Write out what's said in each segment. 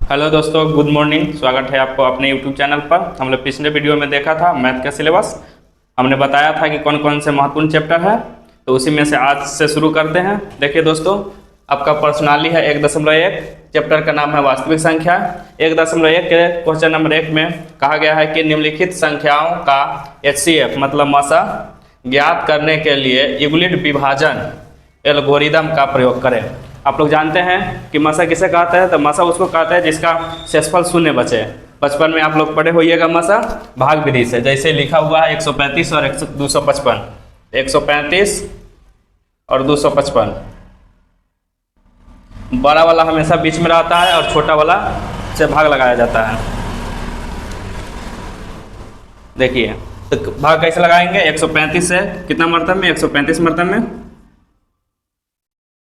Hello दोस्तों, good morning. स्वागत है आपको अपने यूट्यूब चैनल पर। हम लोग पिछले वीडियो में देखा था मैथ का सिलेबस। हमने बताया था कि कौन कौन से महत्वपूर्ण चैप्टर है, तो उसी में से आज से शुरू करते हैं। देखिए दोस्तों, आपका पर्सनाली है 1.1। चैप्टर का नाम है वास्तविक संख्या। 1.1 के क्वेश्चन नंबर 1 में कहा गया है कि निम्नलिखित संख्याओं का HCF मतलब मसा ज्ञात करने के लिए यूक्लिड विभाजन एल्गोरिदम का प्रयोग करें। आप लोग जानते हैं कि मसा किसे कहता है, तो मसा उसको कहता है जिसका शेषफल शून्य बचे। बचपन में आप लोग पढ़े होइएगा मसा भाग विधि से, जैसे लिखा हुआ है 135 और 255, 135 और 255। बड़ा वाला हमेशा बीच में रहता है और छोटा वाला से भाग लगाया जाता है। देखिए तो भाग कैसे लगाएंगे, 135 से कितना मरतब में, 135 मरतब में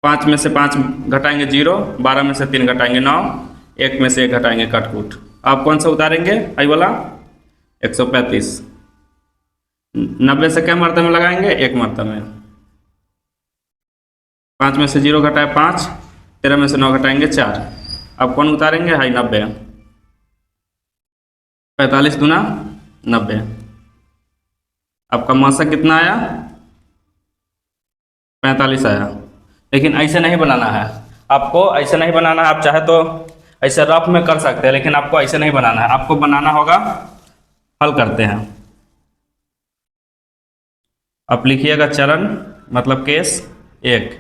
5 में से 5 घटाएंगे 0, 12 में से 3 घटाएंगे 9, 1 में से 1 घटाएंगे कटकुट। आप कौन सा उतारेंगे, आई वाला 135। 90 से क्या मरतब में लगाएंगे, 1 मरतब में। 5 में से 0 घटाए 5, 13 में से 9 घटाएंगे 4। आप कौन उतारेंगे, हाई 90। 45 दूना 90। आपका मसा कितना आया, 45 आया। लेकिन ऐसे नहीं बनाना है आपको, ऐसे नहीं बनाना है। आप चाहे तो ऐसे रफ में कर सकते हैं, लेकिन आपको ऐसे नहीं बनाना है। आपको बनाना होगा, हल करते हैं। आप लिखिएगा चरण मतलब केस 1।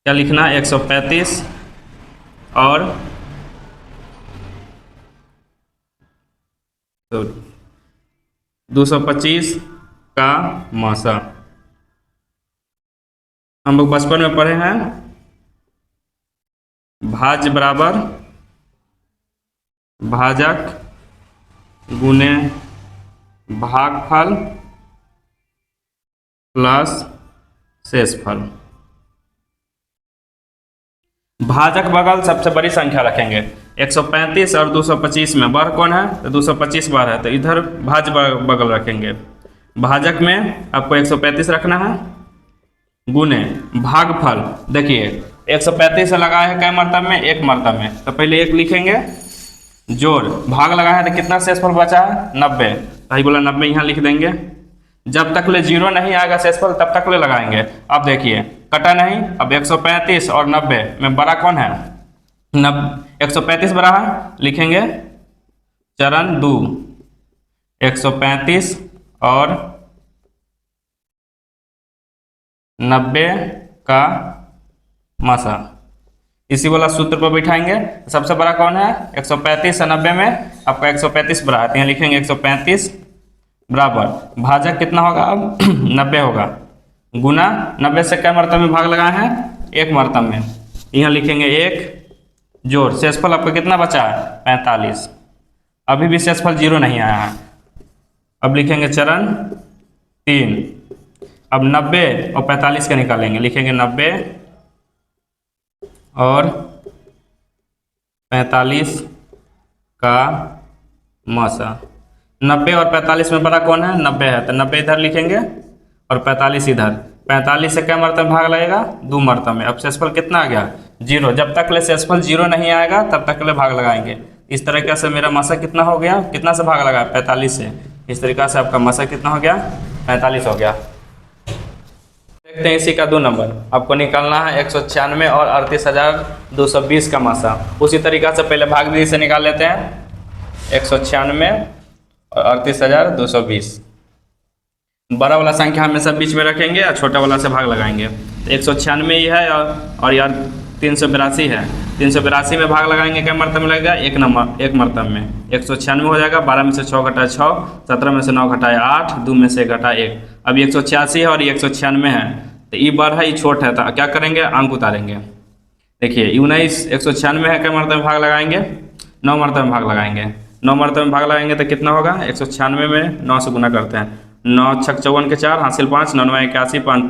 क्या लिखना है, 135 और 225 का मसा। हम लोग बचपन में पढ़े हैं भाज्य बराबर भाजक गुने भागफल प्लस शेषफल। भाजक बगल सबसे बड़ी संख्या रखेंगे। 135 और 225 में बर कौन है, तो 225 बार है, तो इधर भाज्य बगल रखेंगे। भाजक में आपको 135 रखना है गुने भागफल। देखिए 135 से लगाया है कै मरतब में, 1 मरतब में, तो पहले 1 लिखेंगे, जोड़ भाग लगाया है तो कितना शेषफल बचा है, 90। सही बोला, 90 यहाँ लिख देंगे। जब तक ले 0 नहीं आएगा शेषफल तब तक ले लगाएंगे। अब देखिए कटा नहीं। अब 135 और 90 में बड़ा कौन है, 135 बड़ा है, लिखेंगे चरण 2 135 और 90 का मसा। इसी वाला सूत्र पर बिठाएंगे। सबसे बड़ा कौन है, 135 से 90 में आपका 135 बड़ा है, तो यहाँ लिखेंगे 135 बराबर भाजक कितना होगा, अब 90 होगा, गुना 90 से क्या मरतब में भाग लगाए हैं, 1 मरतब में, यहाँ लिखेंगे 1 जोड़ शेषफल आपका कितना बचा है, 45। अभी भी शेषफल 0 नहीं आया है। अब लिखेंगे चरण 3। अब 90 और 45 का निकालेंगे, लिखेंगे 90 और 45 का मसा। 90 और 45 में बड़ा कौन है, 90 है, तो 90 इधर लिखेंगे और 45 इधर। 45 से क्या मरतब भाग लगेगा, 2 मरतब में। अब शेषफल कितना आ गया, 0। जब तक ले शेषफल 0 नहीं आएगा तब तक ले भाग लगाएंगे। इस तरीके से मेरा मसा कितना हो गया, कितना से भाग लगा, 45 से। इस तरीके से आपका मसा कितना हो गया, 45 हो गया। देखते हैं इसी का 2 नंबर। आपको निकालना है 196 और 38,220 का मसा। उसी तरीका से पहले भाग विधि से निकाल लेते हैं। 196 और 38,220। बड़ा वाला संख्या हमेशा बीच में रखेंगे और छोटा वाला से भाग लगाएंगे। तो 196 ही है और यार 382 है। 382 में भाग लगाएंगे, क्या मरतब में लगेगा, 1 मरतब में। 196 हो जाएगा, 12 में से 6 घटाए 6, 17 में से 9 घटाए 8, 2 में से 1 घटाए 1। अब 186 है और 196 है, तो ये बड़ है, ये छोट है, तो क्या करेंगे, अंक उतारेंगे। देखिए 19 196 है, क्या मरतब में भाग लगाएंगे, 9 मरतब में भाग लगाएंगे। 9 मरतब में भाग लगाएंगे तो कितना होगा, 196 में 9 से गुना करते हैं, 9 छक 54 के 4, हासिल 5, 9 9 81, 5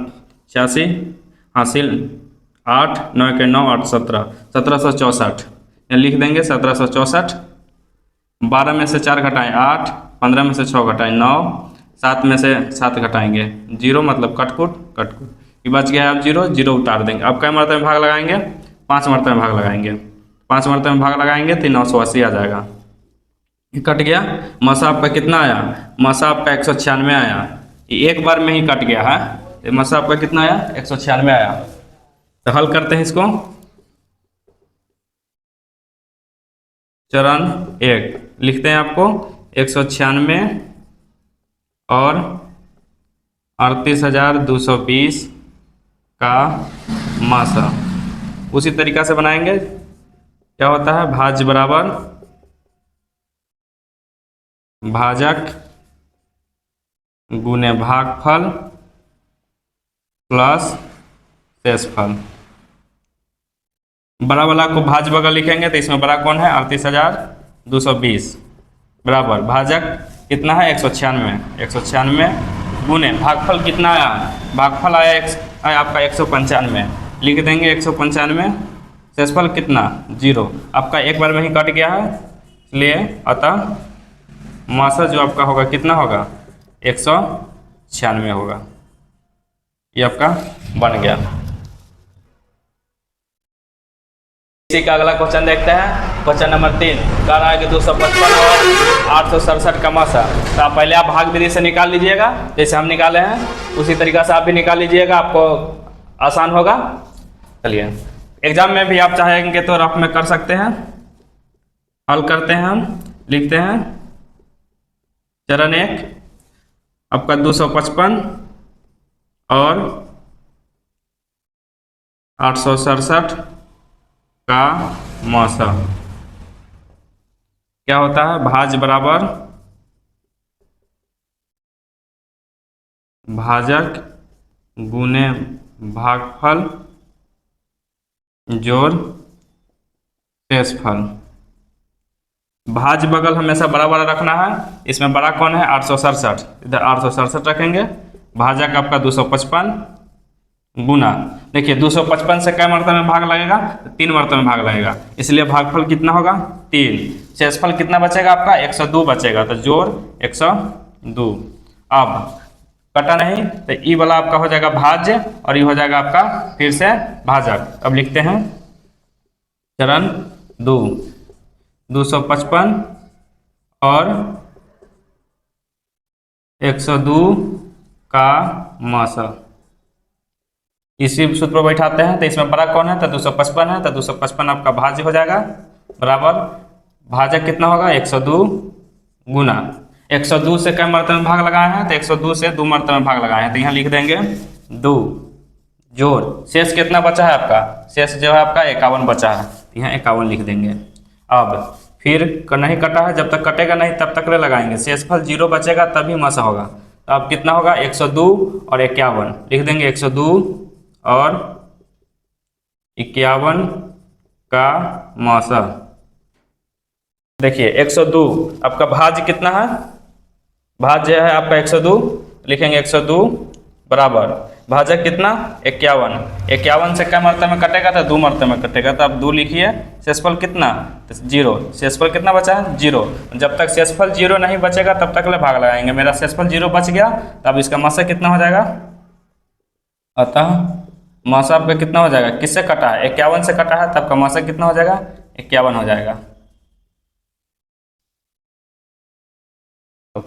86, हासिल 8, 9 के 9, 8 17, 1764 लिख देंगे, 1764। 12 में से 4 घटाएं 8, 15 में से 6 घटाएं 9, 7 में से 7 घटाएंगे 0, मतलब कटकुट कटकुट, ये बच गया। अब 0 0 उतार देंगे। अब क्या मरतबे में भाग लगाएंगे, 5 मरतबे में भाग लगाएंगे। 5 मरतबे में भाग लगाएंगे तो 980 आ जाएगा। ये कट गया। मसा आपका कितना आया? मसा आपका 196 आया। ये एक बार में ही कट गया है। तो मसा आपका कितना आया? 196 आया। तो हल करते हैं इसको। चरण 1 लिखते हैं आपको 196 और 38,220 का मासा। उसी तरीका से बनाएंगे। क्या होता है? भाज्य बराबर भाजक गुने भागफल प्लस शेषफल। बड़ा वाला को भाज्य बगल लिखेंगे तो इसमें बड़ा कौन है? 38,220 बराबर भाजक कितना है? 196। 196 गुने भागफल कितना आया? भागफल आया आपका 195। लिख देंगे 195। शेषफल कितना? 0। आपका एक बार में ही कट गया है, इसलिए अतः मासा जो आपका होगा कितना होगा? 196 होगा। ये आपका बन गया। इसी का अगला क्वेश्चन देखते हैं। क्वेश्चन नंबर 3 कह रहा है कि 255 और 867 का मासा। तो आप पहले भाग विधि से निकाल लीजिएगा, जैसे हम निकाले हैं उसी तरीका से आप भी निकाल लीजिएगा, आपको आसान होगा। चलिए, एग्जाम में भी आप चाहेंगे तो रफ में कर सकते हैं। हल करते हैं हम। लिखते हैं चरण 1 आपका 255 और 867 का मासा। क्या होता है? भाज्य बराबर भाजक गुने भागफल जोड़ शेषफल। भाज्य बगल हमेशा बड़ा बड़ा रखना है। इसमें बड़ा कौन है? 867। इधर 867 रखेंगे। भाजक आपका 255 गुना, देखिए 255 से कै मरतबे में भाग लगेगा? 3 मरतबे में भाग लगेगा, इसलिए भागफल कितना होगा? 3। शेषफल कितना बचेगा आपका? 102 बचेगा। तो जोड़ 102। अब कटा नहीं तो ई वाला आपका हो जाएगा भाज्य और ये हो जाएगा आपका फिर से भाजक। अब लिखते हैं चरण 2 255 और 102 का मासा। इसी सूत्र पर बैठाते हैं। तो इसमें बड़ा कौन है? तो 255 है। तो 255 आपका भाज्य हो जाएगा बराबर भाजक कितना होगा? 102 गुना 102 से कई मरतबे में भाग लगाए हैं? तो 102 से 2 मरतबे में भाग लगाए हैं, तो यहाँ लिख देंगे 2 जोड़ शेष कितना बचा है आपका? शेष जो है आपका 51 बचा है, तो यहाँ 51 लिख देंगे। अब फिर नहीं कटा है, जब तक कटेगा नहीं तब तक ले लगाएंगे। शेषफल 0 बचेगा तभी मासा होगा। तो अब कितना होगा? 102 और 51 लिख देंगे। 102 और 51 का मासा। देखिए 102 आपका भाज्य कितना है? भाज्य है आपका 102, लिखेंगे 102 बराबर भाजक कितना? 51। 51 से क्या मरतबे में कटेगा? तो 2 मरतबे में कटेगा, तो आप 2 लिखिए। शेषफल कितना? तो 0। शेषफल कितना बचा है? 0। जब तक शेषफल 0 नहीं बचेगा तब तक ले भाग लगाएंगे। मेरा शेषफल 0 बच गया, तो अब इसका मासा कितना हो जाएगा? अतः मासा आपका कितना हो जाएगा? किससे कटा है? 51 से कटा है, तब का मासा कितना हो जाएगा? 51 हो जाएगा। तो